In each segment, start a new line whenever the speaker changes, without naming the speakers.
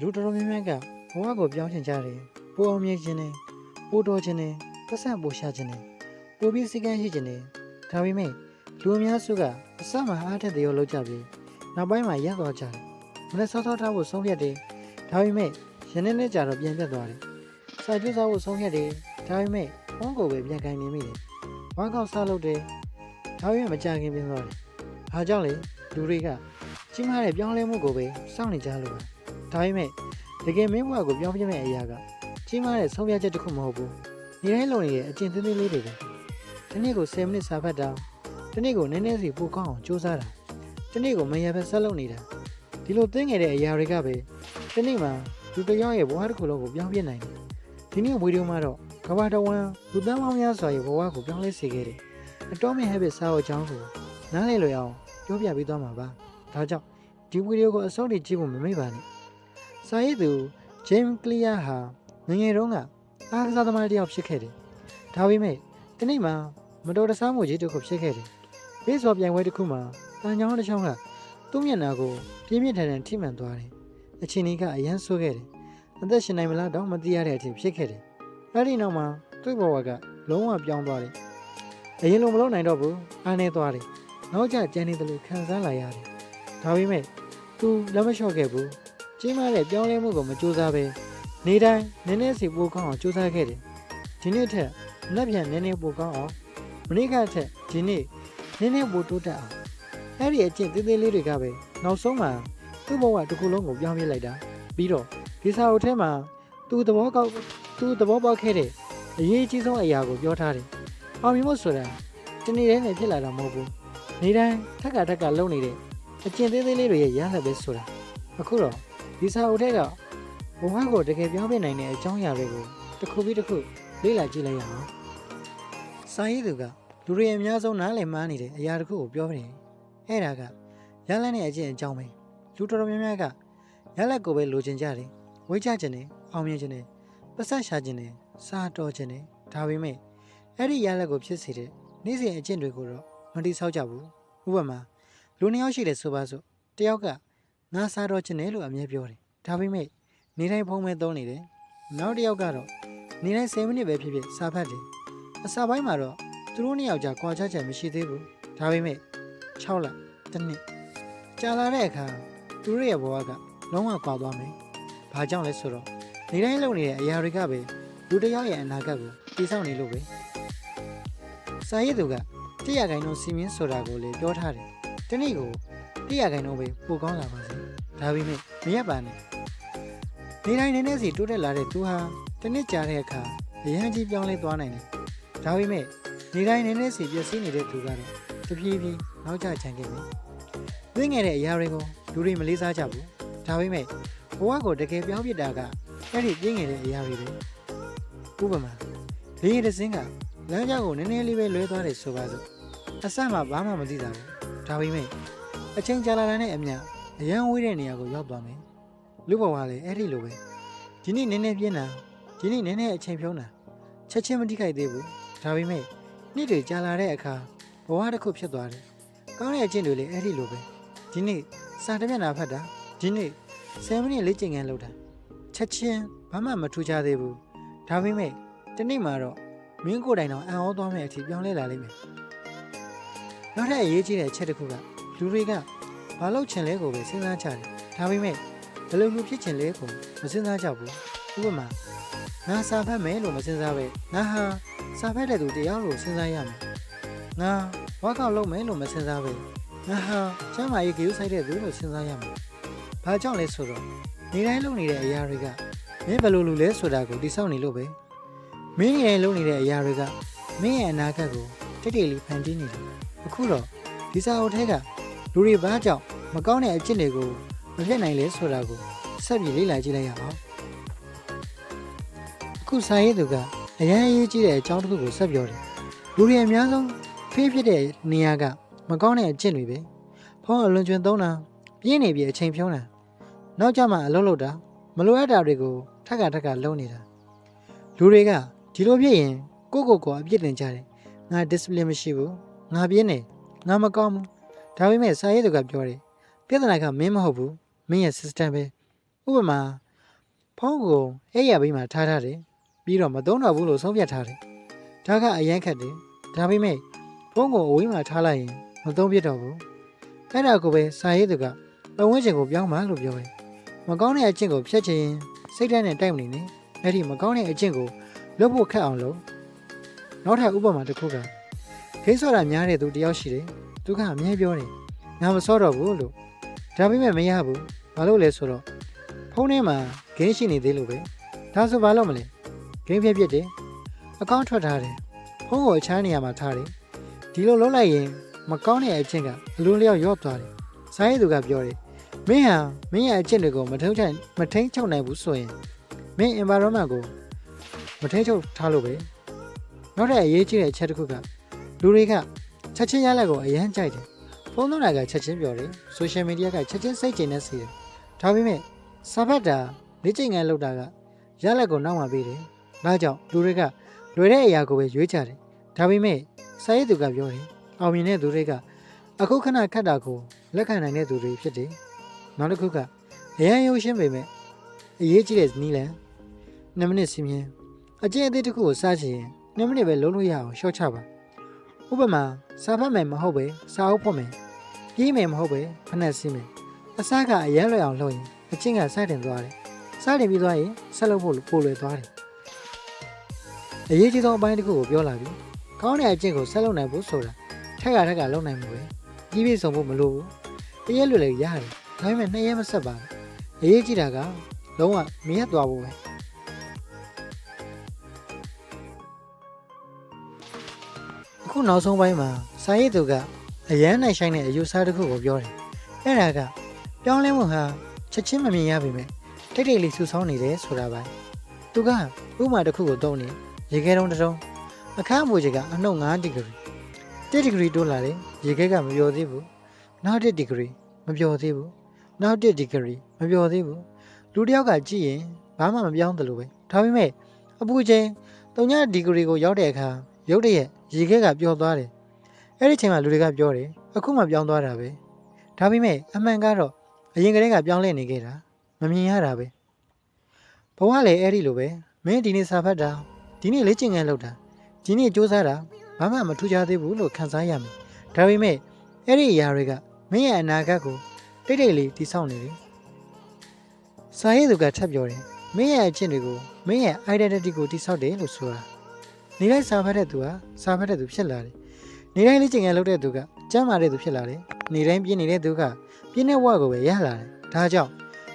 လူတော်တော်များများကဘဝကိုပြောင်းချင်ကြတယ်ပိုအောင်မြင်ခြင်းနဲ့ပိုတော်ခြင်းနဲ့သက်ဆက်ပိုရှာခြင်းနဲ့ပိုပြီးစိတ်ကန်းရှိခြင်းနဲ့ဒါပေမဲ့လူအများစုကအစမှအားထက်သေးရောလောက်ကြပြီနောက်ပိုင်းမှာရပ်သွားကြတယ်မနေ့စောစောထားဖို့ဆုံးဖြတ်တယ်ဒါပေမဲ့ရင်းနဲ့ကြာတော့ပြန်ပြတ်သွားတယ်စာကျူးစားဖို့ဆုံးဖြတ်တယ်ဒါပေမဲ့ဘုန်းကိုပဲပြန်ကင်နေမိတယ်ဝါကောက်စားလုပ်တယ်ဒါပေမဲ့မကြခင်ပြင်းသွားတယ်ဒါကြောင့်လေလူတွေကကြီးမားတဲ့ပြောင်းလဲမှုကိုပဲစောင့်နေကြလို့ပါဒါပေမဲ့တကယ်မင်းဘဝကိုပြောင်းပြမဲ့အရာကကြီးမားတဲ့ဆုံးဖြတ်ချက်တစ်ခုမဟုတ်ဘူးနေတိုင်းလုံနေတဲ့အကျင့်သေးသေးလေးတွေပဲဒီနေ့ကို10မိနစ်စာဖတ်တာဒီနေ့ကိုနည်းနည်းစီပိုကောင်းအောင်ကြိုးစားတာဒီနေ့ကိုမရဘဲဆက်လုပ်နေတာဒီလိုသိငယ်တဲ့အရာတွေကပဲဒီနေ့မှာလူတစ်ယောက်ရဲ့ဘဝတစ်ခုလုံးကိုပြောင်းပြနိုင်တယ်ဒီနေ့ဗီဒီယိုမှာတော့ကဘာတဝမ်းလူသန်းပေါင်းများစွာရဲ့ဘဝကိုပြောင်းလဲစေခဲ့တယ်အတော်မင်း habit စာအုပ်အကြောင်းကိုနားလည်လွယ်အောင်ပြောပြပေးသွားမှာပါဒါကြောင့်ဒီဗီဒီယိုကိုအဆုံးထိကြည့်ဖို့မမေ့ပါနဲ့စာရေးသူ James Clear ဟာငယ်ငယ်တုန်းကအားကစားသမားတစ်ယောက်ဖြစ်ခဲ့တယ်ဒါပေမဲ့ဒီနေ့မှာမတော်တဆမှုကြီးတစ်ခုဖြစ်ခဲ့တယ်ဘေးစော်ပြိုင်ပွဲတစ်ခုမှာတန်ချောင်းတစ်ချောင်းကသူ့မျက်နှာကိုပြင်းပြင်းထန်ထန်ထိမှန်သွားတယ်အချင်းကြီးကအရန်ဆိုးခဲ့တယ်အသက်ရှင်နိုင်မလားတော့မသိရတဲ့အထိဖြစ်ခဲ့တယ်အဲ့ဒီနောက်မှာသူ့ဘဝကလုံးဝပြောင်းသွားတယ်အရင်လိုမလုပ်နိုင်တော့ဘူးအားနေသွားတယ်နောက်ကျကြမ်းနေတယ်လို့ခံစားလာရတယ်ဒါပေမဲ့သူလက်မလျှော့ခဲ့ဘူးကြီးမားတဲ့ပြောင်းလဲမှုကိုမကြိုးစားပဲနေတိုင်းနည်းနည်းစီပိုကောင်းအောင်ကြိုးစားခဲ့တယ်ဒီနေ့ထက်လက်ပြန်နည်းနည်းပိုကောင်းအောင်မနေ့ကထက်ဒီနေ့နည်းနည်းပိုတိုးတက်အောင်အဲ့ဒီအကျင့်သေးသေးလေးတွေကပဲနောက်ဆုံးမှာသူ့ဘဝတစ်ခုလုံးကိုပြောင်းပြလိုက်တာပြီးတော့ဒီစာအုပ်ထဲမှာသူသဘောပေါက်ခဲ့တဲ့အရေးကြီးဆုံးအရာကိုပြောထားတယ်အောင်မြင်ဖို့ဆိုတာတနေ့တည်းနဲ့ဖြစ်လာတာမဟုတ်ဘူးနေတိုင်းထက်ကလုံနေတဲ့အကျင့်သေးသေးလေးတွေရဲ့ရလဒ်ပဲဆိုတာအခုတော့ဒီစာအုပ်ထဲကဘဝကိုတကယ်ပြောင်းပြနိုင်တဲ့အကြောင်းအရာတွေကိုတစ်ခုပြီးတစ်ခုလေ့လာကြည့်လိုက်ရအောင်စာရေးသူကလူတွေအများဆုံးနားလည်မှားနေတဲ့အရာတစ်ခုကိုပြောတယ်အဲ့ဒါကရလဒ်နဲ့အကျင့်အကြောင်းပဲလူတော်တော်များများကရလဒ်ကိုပဲလိုချင်ကြတယ်ဝေးချခြင်းနဲ့အောင်မြင်ခြင်းနဲ့ပတ်သက်ရှာခြင်းနဲ့စားတော်ခြင်းနဲ့ဒါပေမဲ့အဲ့ဒီရလဒ်ကိုဖြစ်စေတဲ့နေ့စဉ်အကျင့်တွေကိုတော့မတိဆောက်ကြဘူးဥပမာလူနှစ်ယောက်ရှိတယ်ဆိုပါစို့တယောက်ကငါစားတော်ခြင်းနဲ့လို့အမြဲပြောတယ်ဒါပေမဲ့နေတိုင်းဖုံးမဲ့သုံးနေတယ်နောက်တစ်ယောက်ကတော့နေတိုင်း10မိနစ်ပဲဖြစ်ဖြစ်စားဖတ်တယ်အစာပိုင်းမှာတော့သူတို့နှစ်ယောက်ကြာကွာခြားချက်မရှိသေးဘူးဒါပေမဲ့6လတစ်နှစ်ကြာလာတဲ့အခါသူတို့ရဲ့ဘဝကလုံးဝကွာသွားမယ်ဘာကြောင့်လဲဆိုတော့နေတိုင်းလုပ်နေတဲ့အရာတွေကပဲလူတစ်ယောက်ရဲ့အနာဂတ်ကိုတည်ဆောက်နေလို့ပဲစာရေးသူက100ခိုင်နှုန်းစီမင်းဆိုတာကိုလည်းပြောထားတယ်ဒီနေ့ကို100ခိုင်နှုန်းပဲပိုကောင်းလာပါစေဒါပေမဲ့မရက်ပါနဲ့နေတိုင်းနည်းနည်းစီတိုးတက်လာတဲ့သူဟာတစ်နှစ်ကြာတဲ့အခါအရန်ကြီးပြောင်းလဲသွားနိုင်တယ်ဒါပေမဲ့နေတိုင်းနည်းနည်းစီပြည့်စည်နေတဲ့သူကတော့တဖြည်းဖြည်းနောက်ကျချန်ခဲ့တယ်သိငယ်တဲ့အရာတွေကိုလူတွေမလေးစားကြဘူးဒါပေမဲ့ဘဝကိုတကယ်ပြောင်းပြတာကအဲ့ဒီပြင်းငယ်တဲ့အရာတွေပဲဥပမာလေယာဉ်တစ်စင်းကလမ်းကြောင်းကိုနည်းနည်းလေးပဲလွဲသွားတယ်ဆိုပါစို့အစမှဘာမှမသိတာဘူးဒါပေမဲ့အချိန်ကြာလာတဲ့အမျှအရန်ဝေးတဲ့နေရာကိုရောက်သွားမယ်လူဘဝလည်းအဲ့ဒီလိုပဲဒီနေ့နည်းနည်းပြင်းတာဒီနေ့နည်းနည်းအချိန်ဖြုံးတာချက်ချင်းမတိခိုက်သေးဘူးဒါပေမဲ့နေ့တွေကြာလာတဲ့အခါဘဝတစ်ခုဖြစ်သွားတယ်ကောင်းတဲ့အကျင့်တွေလည်းအဲ့ဒီလိုပဲဒီနေ့စာတစ်မျက်နှာဖတ်တာဒီနေ့10မိနစ်လေ့ကျင့်ခန်းလုပ်တာချက်ချင်းဘာမှမထူးခြားသေးဘူးဒါပေမဲ့ဒီနေ့မှာတော့မင်းကိုယ်တိုင်တော့အံ့ဩသွားမယ့်အထိပြောင်းလဲလာလိမ့်မယ်နောက်ထပ်အရေးကြီးတဲ့အချက်တစ်ခုကလူတွေကဘာလို့ချင်လဲကိုပဲစဉ်းစားကြတယ်ဒါပေမဲ့ဘယ်လိုလူဖြစ်ချင်လဲကိုမစဉ်းစားကြဘူးဥပမာငါစာဖတ်မယ်လို့မစဉ်းစားပဲငါဟာစာဖတ်တဲ့သူတရားလို့စဉ်းစားရမယ်ငါဝါကောက်လုပ်မယ်လို့မစဉ်းစားပဲငါဟာကျမ်းမာရေးကြိုးဆိုင်တဲ့သူလို့စဉ်းစားရမယ်ဘာကြောင့်လဲဆိုတော့နေတိုင်းလုပ်နေတဲ့အရာတွေကမင်းဘယ်လိုလူလဲဆိုတာကိုတိစောက်နေလို့ပဲမင်းရဲ့လုပ်နေတဲ့အရာတွေကမင်းရဲ့အနာဂတ်ကိုတိတ်တိတ်လေးဖန်တီးနေတယ်အခုတော့ဒီစာအုပ်ထဲကလူတွေဘာကြောင့်မကောင်းတဲ့အကျင့်တွေကိုမဖြစ်နိုင်လဲဆိုတာကိုဆက်ပြီးလေ့လာကြည့်လိုက်ရအောင်အခုစာရေးသူကအရန်အရေးကြီးတဲ့အကြောင်းတစ်ခုကိုဆက်ပြောတယ်လူတွေအများဆုံးဖေးဖြစ်တဲ့နေရာကမကောင်းတဲ့အကျင့်တွေပဲဖုန်းအလွန်ကျွံသုံးတာပြင်းနေပြီးအချိန်ဖြုံးတာနောက်ကျမှအလုပ်လုပ်တာမလိုအပ်တာတွေကိုထက်ကလုံးနေတာလူတွေကဒီလိုဖြစ်ရင်ကိုယ့်ကိုယ်အပြစ်တင်ကြတယ်ငါ discipline မရှိဘူးငါပြင်းနေငါမကောင်းဘူးဒါပေမဲ့စာရေးသူကပြောတယ်ပြဿနာကမင်းမဟုတ်ဘူးမင်းရဲ့ system ပဲဥပမာ ဖုန်းကိုအဲ့ရဘေးမှာထားထားတယ်ပြီးတော့မသုံးတော့ဘူးလို့ဆုံးဖြတ်ထားတယ်ဒါကအရန်ခက်တယ်ဒါပေမဲ့ဖုန်းကိုအဝေးမှာထားလိုက်ရင်မသုံးပြတော့ဘူးအဲ့ဒါကိုပဲစာရေးသူကပတ်ဝန်းကျင်ကိုပြောင်းပါလို့ပြောတယ်မကောင်းတဲ့အကျင့်ကိုဖျက်ချင်ရင်စိတ်ဓာတ်နဲ့တိုက်မနေနဲ့အဲ့ဒီမကောင်းတဲ့အကျင့်ကိုလုပ်ဖို့ခက်အောင်လုပ်နောက်ထပ်ဥပမာတစ်ခုကခိစောတာများတဲ့သူတယောက်ရှိတယ်သူကအမြဲပြောတယ်ငါမစောတော့ဘူးလို့ဒါပေမဲ့မရဘူးဘာလို့လဲဆိုတော့ဖုန်းထဲမှာဂိမ်းရှိနေသေးလို့ပဲဒါဆိုဘာလို့မလဲဂိမ်းပြက်တယ်အကောင့်ထွက်ထားတယ်ဖုန်းကိုအခြားနေရာမှာထားတယ်ဒီလိုလုပ်လိုက်ရင်မကောင်းတဲ့အကျင့်ကအလိုလျောက်ရော့သွားတယ်စာရေးသူကပြောတယ်မင်းဟာမင်းရဲ့အကျင့်တွေကိုမထိန်းချုပ်နိုင်ဘူးဆိုရင်မင်း environment ကိုမထိန်းချုပ်ထားလို့ပဲနောက်ထပ်အရေးကြီးတဲ့အချက်တစ်ခုကလူတွေကချက်ချင်းရလက်ကိုအရန်ကြိုက်တယ်ဖုန်းသုံးတာကချက်ချင်းပြောတယ် social media ကချက်ချင်းစိတ်ကျင်နေစေတယ်ဒါပေမဲ့စာဖတ်တာလေ့ကျင့်ခန်းလုပ်တာကရလက်ကိုနောက်မှပေးတယ်ဒါကြောင့်လူတွေကလွယ်တဲ့အရာကိုပဲရွေးကြတယ်ဒါပေမဲ့စာရေးသူကပြောတယ်အောင်မြင်တဲ့သူတွေကအခုခဏခတ်တာကိုလက်ခံနိုင်တဲ့သူတွေဖြစ်တယ်နောက်တစ်ခုကအရန်ရိုးရှင်းပေမဲ့အရေးကြီးတဲ့နည်းလမ်း2မိနစ်စီးမြင်အကျင့်အသစ်တစ်ခုကိုစချင်ရင်2မိနစ်ပဲလုံးလို့ရအောင်ရှော့ချပါဥပမာစာဖတ်မယ်မဟုတ်ပဲစာအုပ်ဖွင့်မယ်ပြေးမယ်မဟုတ်ပဲဖက်နဲ့စီးမယ်အစားကအရန်လွယ်အောင်လုပ်ရင်အကျင့်ကစတင်သွားတယ်စတင်ပြီးသွားရင်ဆက်လုပ်ဖို့ပိုလွယ်သွားတယ်အရေးကြီးဆုံးအပိုင်းတစ်ခုကိုပြောလာပြီကောင်းတဲ့အကျင့်ကိုဆက်လုပ်နိုင်ဖို့ဆိုတာထက်ကလုပ်နိုင်မှုပဲကြီးပြည့်စုံဖို့မလိုဘူးတရက်လွယ်လည်းရတယ်ဒါပေမဲ့2ရက်မဆက်ပါဘူးအရေးကြီးတာကလုံးဝမရက်သွားဖို့ပဲအခုနောက်ဆုံးပိုင်းမှာစာရေးသူကအရန်နိုင်ဆိုင်တဲ့အယူဆတစ်ခုကိုပြောတယ်အဲ့ဒါကပြောင်းလဲမှုဟာချက်ချင်းမမြင်ရပေမဲ့တိတ်တိတ်လေးဆူဆောင်းနေတယ်ဆိုတာပါသူကဥပမာတစ်ခုကိုသုံးနေရေခဲတုံးတစ်တုံးအခန်းအမွေကြီးကအနှုတ်9ဒီဂရီ1ဒီဂရီတိုးလာတယ်ရေခဲကမပျော်သေးဘူးနောက်1ဒီဂရီမပျော်သေးဘူးနောက်1ဒီဂရီမပျော်သေးဘူးလူတစ်ယောက်ကကြည့်ရင်ဘာမှမပြောင်းသလိုပဲဒါပေမဲ့အပူချိန်3ဒီဂရီကိုရောက်တဲ့အခါရုတ်တရက်ရေခဲကပျော်သွားတယ်အဲ့ဒီချိန်မှာလူတွေကပြောတယ်အခုမှပြောင်းသွားတာပဲဒါပေမဲ့အမှန်ကတော့အရင်ကတည်းကပြောင်းလဲနေခဲ့တာမမြင်ရတာပဲဘဝလည်းအဲ့ဒီလိုပဲမင်းဒီနေ့စာဖတ်တာဒီနေ့လေ့ကျင့်ခန်းလုပ်တာဒီနေ့စူးစမ်းတာဘာမှမထူးခြားသေးဘူးလို့ခံစားရမယ်ဒါပေမဲ့အဲ့ဒီအရာတွေကမင်းရဲ့အနာဂတ်ကိုတိတ်တိတ်လေးတည်ဆောက်နေတယ်စာရေးသူကထပ်ပြောတယ်မင်းရဲ့အကျင့်တွေကိုမင်းရဲ့ identity ကိုတည်ဆောက်တယ်လို့ဆိုတာနေတိုင်းစာဖတ်တဲ့သူဟာစာဖတ်တဲ့သူဖြစ်လာတယ်နေတိုင်းလေ့ကျင့်ခန်းလုပ်တဲ့သူကကျမ်းမာတဲ့သူဖြစ်လာတယ်နေတိုင်းပြင်းနေတဲ့သူကပြင်းတဲ့ဝါကိုပဲရလာတယ်ဒါကြောင့်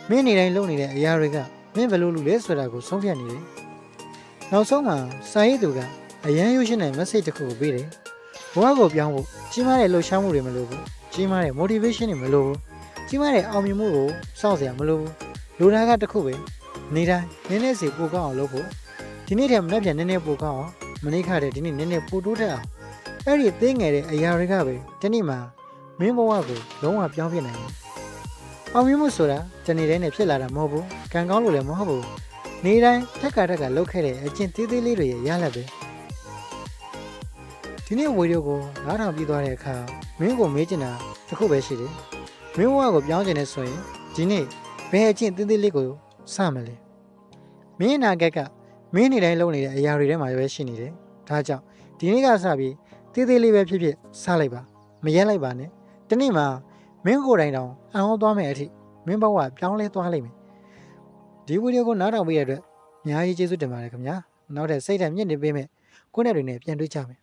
မင်းနေတိုင်းလုပ်နေတဲ့အရာတွေကမင်းဘယ်လိုလုပ်လဲဆိုတာကိုဆုံးဖြတ်နေတယ်နောက်ဆုံးမှာစာရေးသူကအရန်ရိုးရှင်းတဲ့ message တစ်ခုကိုပေးတယ်ဘဝကိုပြောင်းဖို့ကြီးမားတဲ့လှုပ်ရှားမှုတွေမလိုဘူးကြီးမားတဲ့ motivation တွေမလိုဘူးကြီးမားတဲ့အောင်မြင်မှုကိုစောင့်စရာမလိုဘူးလူသားကတစ်ခုပဲနေတိုင်းနည်းနည်းစီပိုကောင်းအောင်လုပ်ဖို့ဒီနေ့တည်းမနေ့ပြန်နည်းနည်းပိုကောင်းအောင်မနေ့ကတည်းကဒီနေ့နည်းနည်းပိုတိုးတက်အောင်အဲ့ဒီသိငယ်တဲ့အရာတွေကပဲဒီနေ့မှာမင်းဘဝကိုလုံးဝပြောင်းပြနိုင်တယ်အောင်မြင်မှုဆိုတာဒီနေ့တိုင်းနဲ့ဖြစ်လာတာမဟုတ်ဘူးကံကောင်းလို့လည်းမဟုတ်ဘူးနေတိုင်းထက်ကလုပ်ခဲ့တဲ့အကျင့်သေးသေးလေးတွေရလာပဲဒီနေ့ဗီဒီယိုကိုနားထောင်ပြီးသွားတဲ့အခါမင်းကိုမေးချင်တာတစ်ခုပဲရှိတယ်မင်းဘဝကိုပြောင်းချင်တဲ့ဆိုရင်ဒီနေ့ဘယ်အကျင့်သေးသေးလေးကိုစမလဲမင်းအနာဂတ်ကမင်းနေတိုင်းလုပ်နေတဲ့အရာတွေထဲမှာပဲရှိနေတယ်ဒါကြောင့်ဒီနေ့ကစပြီးသေးသေးလေးပဲဖြစ်ဖြစ်စလိုက်ပါမရက်လိုက်ပါနဲ့ဒီနေ့မှာမင်းကိုယ်တိုင်တောင်အံ့ဩသွားမယ်အထိမင်းဘဝပြောင်းလဲသွားလိမ့်မယ်ဒီဗီဒီယိုကိုနားထောင်ပေးရတဲ့အတွက်အများကြီးကျေးဇူးတင်ပါတယ်ခင်ဗျာနောက်ထပ်စိတ်ဓာတ်မြင့်နေပေးမယ်ကိုယ့်နဲ့တွေနဲ့ပြန်တွေ့ကြမယ်